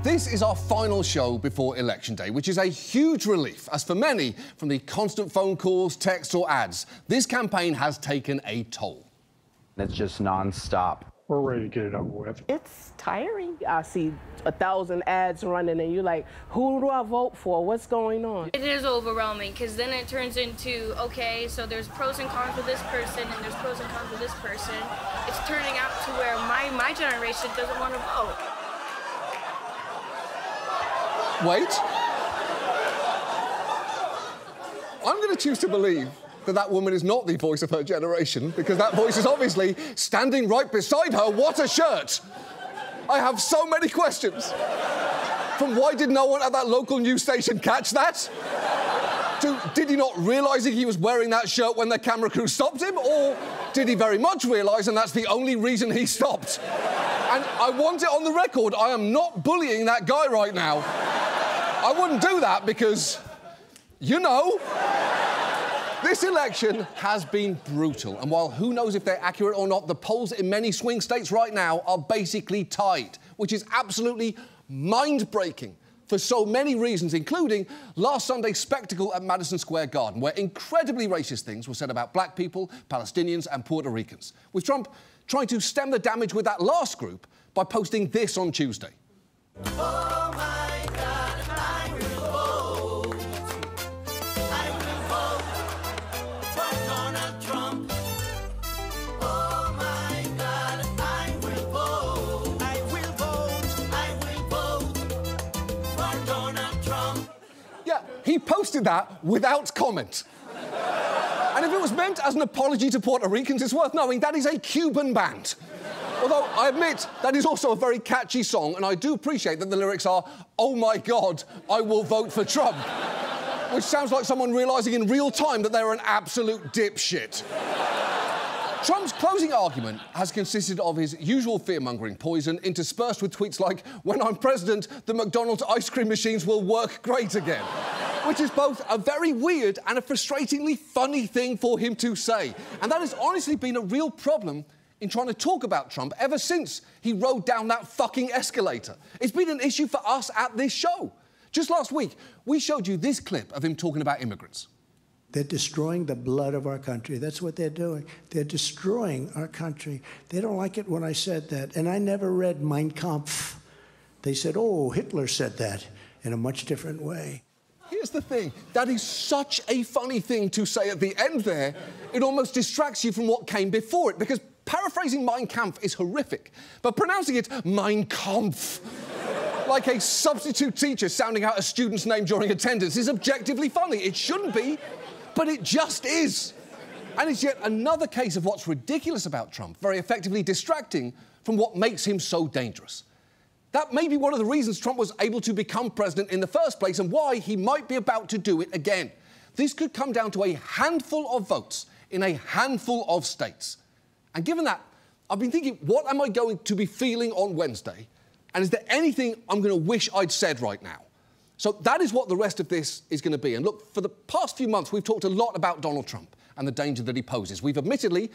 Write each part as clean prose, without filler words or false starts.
This is our final show before Election Day, which is a huge relief, as for many, from the constant phone calls, texts or ads, this campaign has taken a toll. It's just non-stop. We're ready to get it over with. It's tiring. I see 1,000 ads running and you're like, who do I vote for? What's going on? It is overwhelming because then it turns into, okay, so there's pros and cons with this person and there's pros and cons with this person. It's turning out to where my generation doesn't want to vote. Wait. I'm going to choose to believe that woman is not the voice of her generation, because that voice is obviously standing right beside her. What a shirt! I have so many questions. From why did no one at that local news station catch that? To did he not realise he was wearing that shirt when the camera crew stopped him? Or did he very much realise and that's the only reason he stopped? And I want it on the record, I am not bullying that guy right now. I wouldn't do that because, you know, this election has been brutal. And while who knows if they're accurate or not, the polls in many swing states right now are basically tied, which is absolutely mind-breaking for so many reasons, including last Sunday's spectacle at Madison Square Garden, where incredibly racist things were said about black people, Palestinians and Puerto Ricans, with Trump trying to stem the damage with that last group by posting this on Tuesday. Oh my God, I will vote. I will vote for Donald Trump. Oh my God, I will vote. I will vote. I will vote for Donald Trump. Yeah, he posted that without comment. And if it was meant as an apology to Puerto Ricans, it's worth knowing that is a Cuban band. Although, I admit, that is also a very catchy song, and I do appreciate that the lyrics are, oh my God, I will vote for Trump. Which sounds like someone realising in real time that they're an absolute dipshit. Trump's closing argument has consisted of his usual fear-mongering poison, interspersed with tweets like, when I'm president, the McDonald's ice cream machines will work great again. Which is both a very weird and a frustratingly funny thing for him to say. And that has honestly been a real problem in trying to talk about Trump ever since he rode down that fucking escalator. It's been an issue for us at this show. Just last week, we showed you this clip of him talking about immigrants. They're destroying the blood of our country. That's what they're doing. They're destroying our country. They don't like it when I said that. And I never read Mein Kampf. They said, oh, Hitler said that in a much different way. Here's the thing, that is such a funny thing to say at the end there, it almost distracts you from what came before it, because paraphrasing Mein Kampf is horrific, but pronouncing it Mein Kampf, like a substitute teacher sounding out a student's name during attendance, is objectively funny. It shouldn't be, but it just is. And it's yet another case of what's ridiculous about Trump, very effectively distracting from what makes him so dangerous. That may be one of the reasons Trump was able to become president in the first place and why he might be about to do it again. This could come down to a handful of votes in a handful of states. And given that, I've been thinking, what am I going to be feeling on Wednesday? And is there anything I'm going to wish I'd said right now? So that is what the rest of this is going to be. And look, for the past few months, we've talked a lot about Donald Trump and the danger that he poses. We've admittedly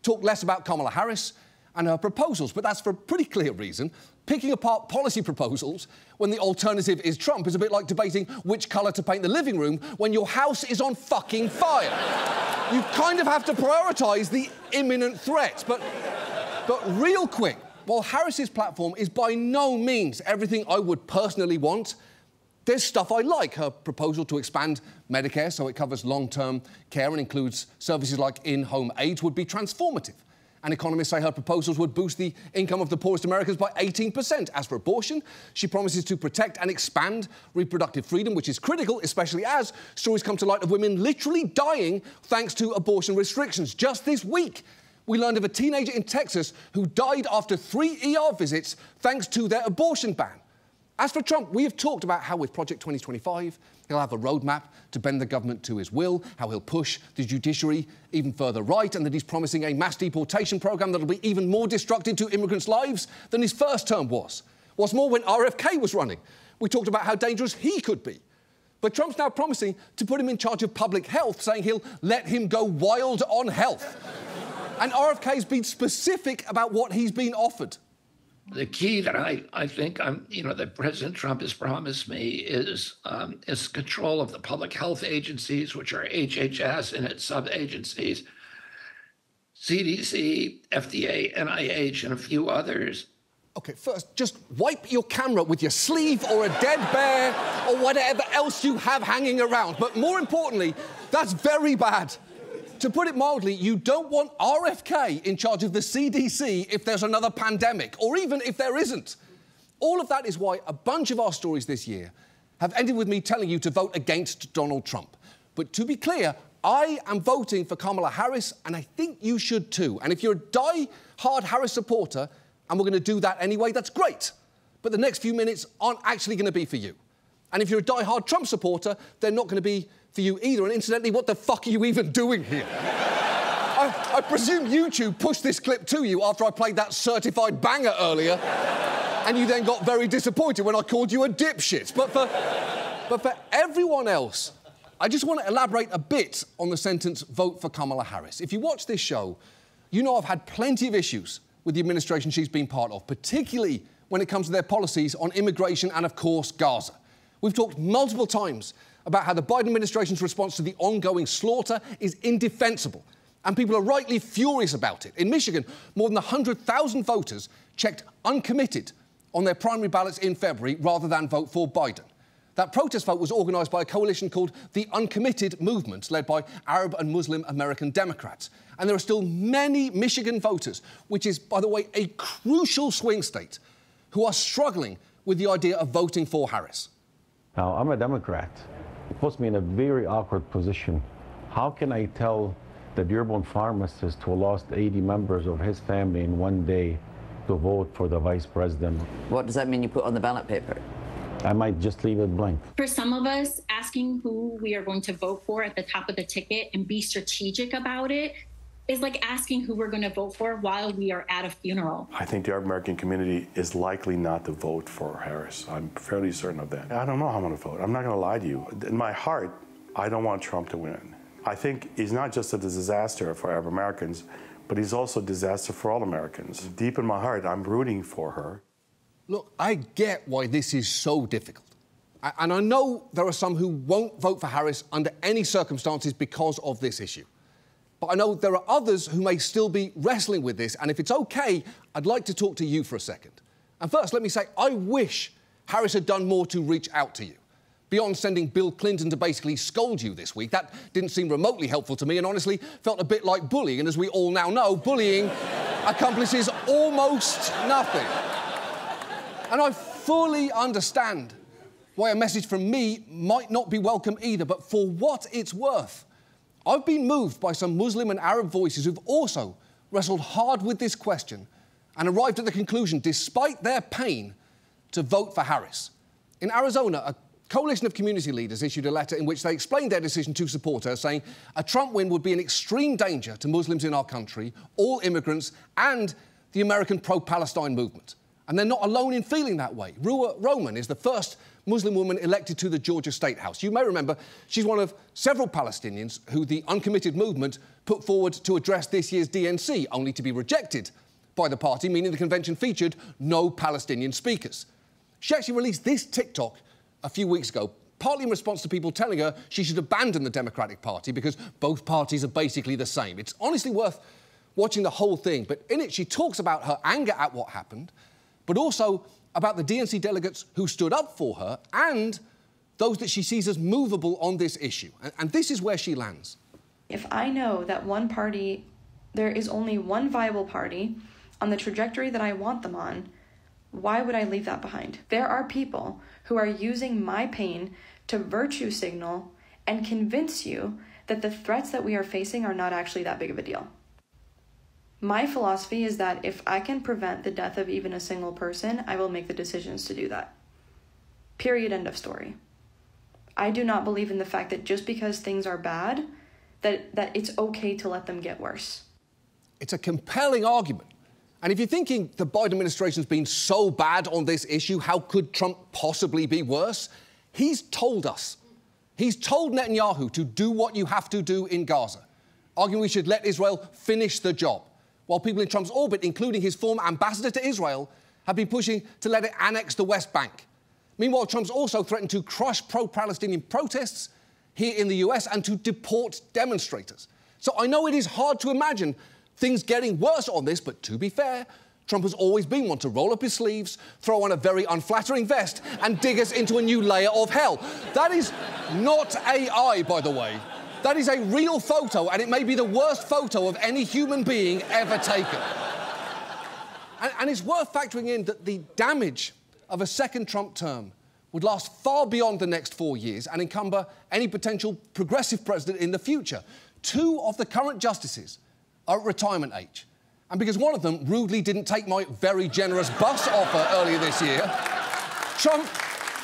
talked less about Kamala Harris and her proposals, but that's for a pretty clear reason. Picking apart policy proposals when the alternative is Trump is a bit like debating which colour to paint the living room when your house is on fucking fire. You kind of have to prioritise the imminent threat. But real quick, while Harris's platform is by no means everything I would personally want, there's stuff I like. Her proposal to expand Medicare so it covers long-term care and includes services like in-home aids would be transformative. And economists say her proposals would boost the income of the poorest Americans by 18%. As for abortion, she promises to protect and expand reproductive freedom, which is critical, especially as stories come to light of women literally dying thanks to abortion restrictions. Just this week, we learned of a teenager in Texas who died after 3 ER visits thanks to their abortion ban. As for Trump, we have talked about how with Project 2025, he'll have a roadmap to bend the government to his will, how he'll push the judiciary even further right, and that he's promising a mass deportation programme that'll be even more destructive to immigrants' lives than his first term was. What's more, when RFK was running, we talked about how dangerous he could be. But Trump's now promising to put him in charge of public health, saying he'll let him go wild on health. And RFK's been specific about what he's been offered. The key that I think that President Trump has promised me is control of the public health agencies, which are HHS and its sub-agencies, CDC, FDA, NIH, and a few others. OK, first, just wipe your camera with your sleeve or a dead bear or whatever else you have hanging around. But more importantly, that's very bad. To put it mildly, you don't want RFK in charge of the CDC if there's another pandemic, or even if there isn't. All of that is why a bunch of our stories this year have ended with me telling you to vote against Donald Trump. But to be clear, I am voting for Kamala Harris, and I think you should too. And if you're a die-hard Harris supporter, and we're going to do that anyway, that's great. But the next few minutes aren't actually going to be for you. And if you're a die-hard Trump supporter, they're not going to be for you either. And incidentally, what the fuck are you even doing here? I presume YouTube pushed this clip to you after I played that certified banger earlier, and you then got very disappointed when I called you a dipshit. But for everyone else, I just want to elaborate a bit on the sentence, vote for Kamala Harris. If you watch this show, you know I've had plenty of issues with the administration she's been part of, particularly when it comes to their policies on immigration and, of course, Gaza. We've talked multiple times about how the Biden administration's response to the ongoing slaughter is indefensible, and people are rightly furious about it. In Michigan, more than 100,000 voters checked uncommitted on their primary ballots in February rather than vote for Biden. That protest vote was organised by a coalition called the Uncommitted Movement, led by Arab and Muslim American Democrats. And there are still many Michigan voters, which is, by the way, a crucial swing state, who are struggling with the idea of voting for Harris. Now, I'm a Democrat. It puts me in a very awkward position. How can I tell the Dearborn pharmacist who lost 80 members of his family in one day to vote for the vice president? What does that mean you put on the ballot paper? I might just leave it blank. For some of us, asking who we are going to vote for at the top of the ticket and be strategic about it is like asking who we're going to vote for while we are at a funeral. I think the Arab American community is likely not to vote for Harris. I'm fairly certain of that. I don't know how I'm going to vote. I'm not going to lie to you. In my heart, I don't want Trump to win. I think he's not just a disaster for Arab Americans, but he's also a disaster for all Americans. Deep in my heart, I'm rooting for her. Look, I get why this is so difficult. And I know there are some who won't vote for Harris under any circumstances because of this issue. But I know there are others who may still be wrestling with this, and if it's OK, I'd like to talk to you for a second. And first, let me say, I wish Harris had done more to reach out to you. Beyond sending Bill Clinton to basically scold you this week, that didn't seem remotely helpful to me and honestly felt a bit like bullying. And as we all now know, bullying accomplishes almost nothing. And I fully understand why a message from me might not be welcome either, but for what it's worth, I've been moved by some Muslim and Arab voices who've also wrestled hard with this question and arrived at the conclusion, despite their pain, to vote for Harris. In Arizona, a coalition of community leaders issued a letter in which they explained their decision to support her, saying a Trump win would be an extreme danger to Muslims in our country, all immigrants, and the American pro-Palestine movement. And they're not alone in feeling that way. Ruwa Roman is the first Muslim woman elected to the Georgia State House. You may remember she's one of several Palestinians who the Uncommitted Movement put forward to address this year's DNC, only to be rejected by the party, meaning the convention featured no Palestinian speakers. She actually released this TikTok a few weeks ago, partly in response to people telling her she should abandon the Democratic Party because both parties are basically the same. It's honestly worth watching the whole thing, but in it she talks about her anger at what happened, but also about the DNC delegates who stood up for her and those that she sees as movable on this issue. And this is where she lands. If I know that one party, there is only one viable party on the trajectory that I want them on, why would I leave that behind? There are people who are using my pain to virtue signal and convince you that the threats that we are facing are not actually that big of a deal. My philosophy is that if I can prevent the death of even a single person, I will make the decisions to do that. Period, end of story. I do not believe in the fact that just because things are bad, that it's okay to let them get worse. It's a compelling argument. And if you're thinking the Biden administration's been so bad on this issue, how could Trump possibly be worse? He's told us. He's told Netanyahu to do what you have to do in Gaza, arguing we should let Israel finish the job, while people in Trump's orbit, including his former ambassador to Israel, have been pushing to let it annex the West Bank. Meanwhile, Trump's also threatened to crush pro-Palestinian protests here in the US and to deport demonstrators. So I know it is hard to imagine things getting worse on this, but to be fair, Trump has always been one to roll up his sleeves, throw on a very unflattering vest, and dig us into a new layer of hell. That is not AI, by the way. That is a real photo, and it may be the worst photo of any human being ever taken. And it's worth factoring in that the damage of a second Trump term would last far beyond the next 4 years and encumber any potential progressive president in the future. 2 of the current justices are at retirement age. And because one of them rudely didn't take my very generous bus offer earlier this year, Trump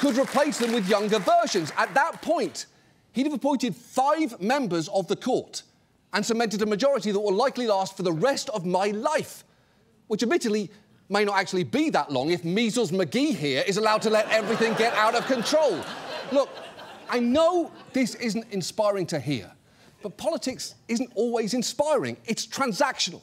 could replace them with younger versions. At that point, he'd have appointed 5 members of the court and cemented a majority that will likely last for the rest of my life, which admittedly may not actually be that long if Measles McGee here is allowed to let everything get out of control. Look, I know this isn't inspiring to hear, but politics isn't always inspiring. It's transactional.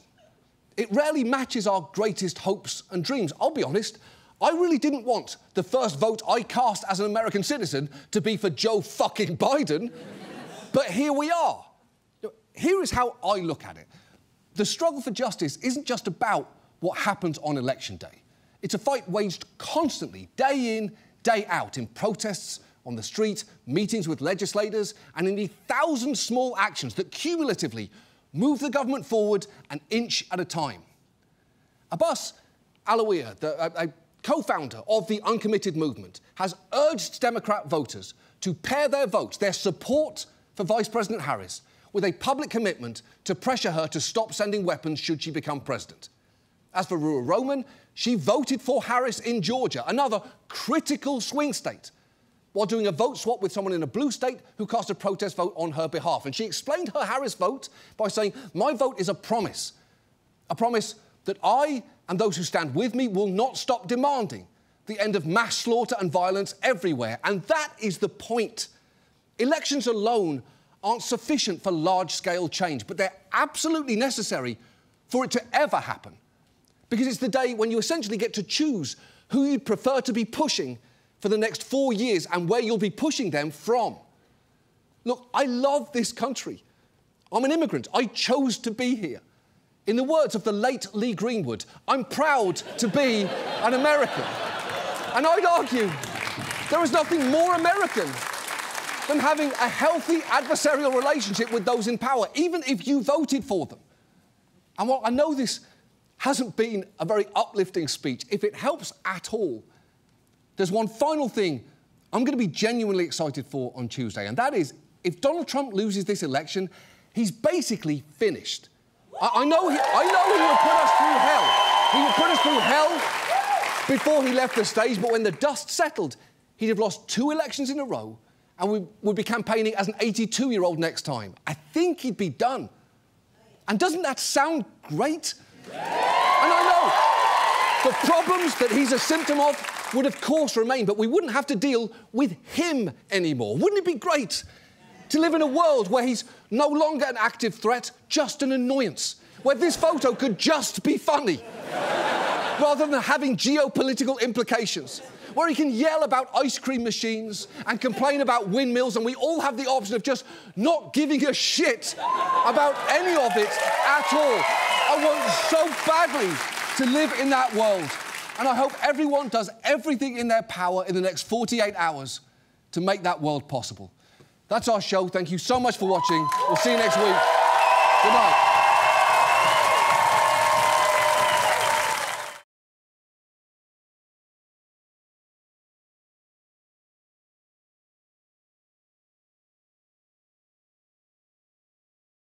It rarely matches our greatest hopes and dreams. I'll be honest, I really didn't want the first vote I cast as an American citizen to be for Joe fucking Biden, but here we are. Here is how I look at it. The struggle for justice isn't just about what happens on election day. It's a fight waged constantly, day in, day out, in protests, on the street, meetings with legislators, and in the 1,000 small actions that cumulatively move the government forward an inch at a time. Abbas Alawiya, a co-founder of the Uncommitted movement, has urged Democrat voters to pair their votes, their support for Vice President Harris, with a public commitment to pressure her to stop sending weapons should she become president. As for Ruha Roman, she voted for Harris in Georgia, another critical swing state, while doing a vote swap with someone in a blue state who cast a protest vote on her behalf. And she explained her Harris vote by saying, "My vote is a promise that I and those who stand with me will not stop demanding the end of mass slaughter and violence everywhere." And that is the point. Elections alone aren't sufficient for large-scale change, but they're absolutely necessary for it to ever happen. Because it's the day when you essentially get to choose who you'd prefer to be pushing for the next 4 years and where you'll be pushing them from. Look, I love this country. I'm an immigrant. I chose to be here. In the words of the late Lee Greenwood, I'm proud to be an American. And I'd argue there is nothing more American than having a healthy adversarial relationship with those in power, even if you voted for them. And while I know this hasn't been a very uplifting speech, if it helps at all, there's one final thing I'm going to be genuinely excited for on Tuesday, and that is, if Donald Trump loses this election, he's basically finished. I know he would put us through hell. He would put us through hell before he left the stage, but when the dust settled, he'd have lost 2 elections in a row, and we would be campaigning as an 82-year-old next time. I think he'd be done. And doesn't that sound great? And I know the problems that he's a symptom of would of course remain, but we wouldn't have to deal with him anymore. Wouldn't it be great to live in a world where he's no longer an active threat, just an annoyance, where this photo could just be funny, rather than having geopolitical implications, where he can yell about ice cream machines and complain about windmills, and we all have the option of just not giving a shit about any of it at all. I want so badly to live in that world, and I hope everyone does everything in their power in the next 48 hours to make that world possible. That's our show. Thank you so much for watching. We'll see you next week. Good night.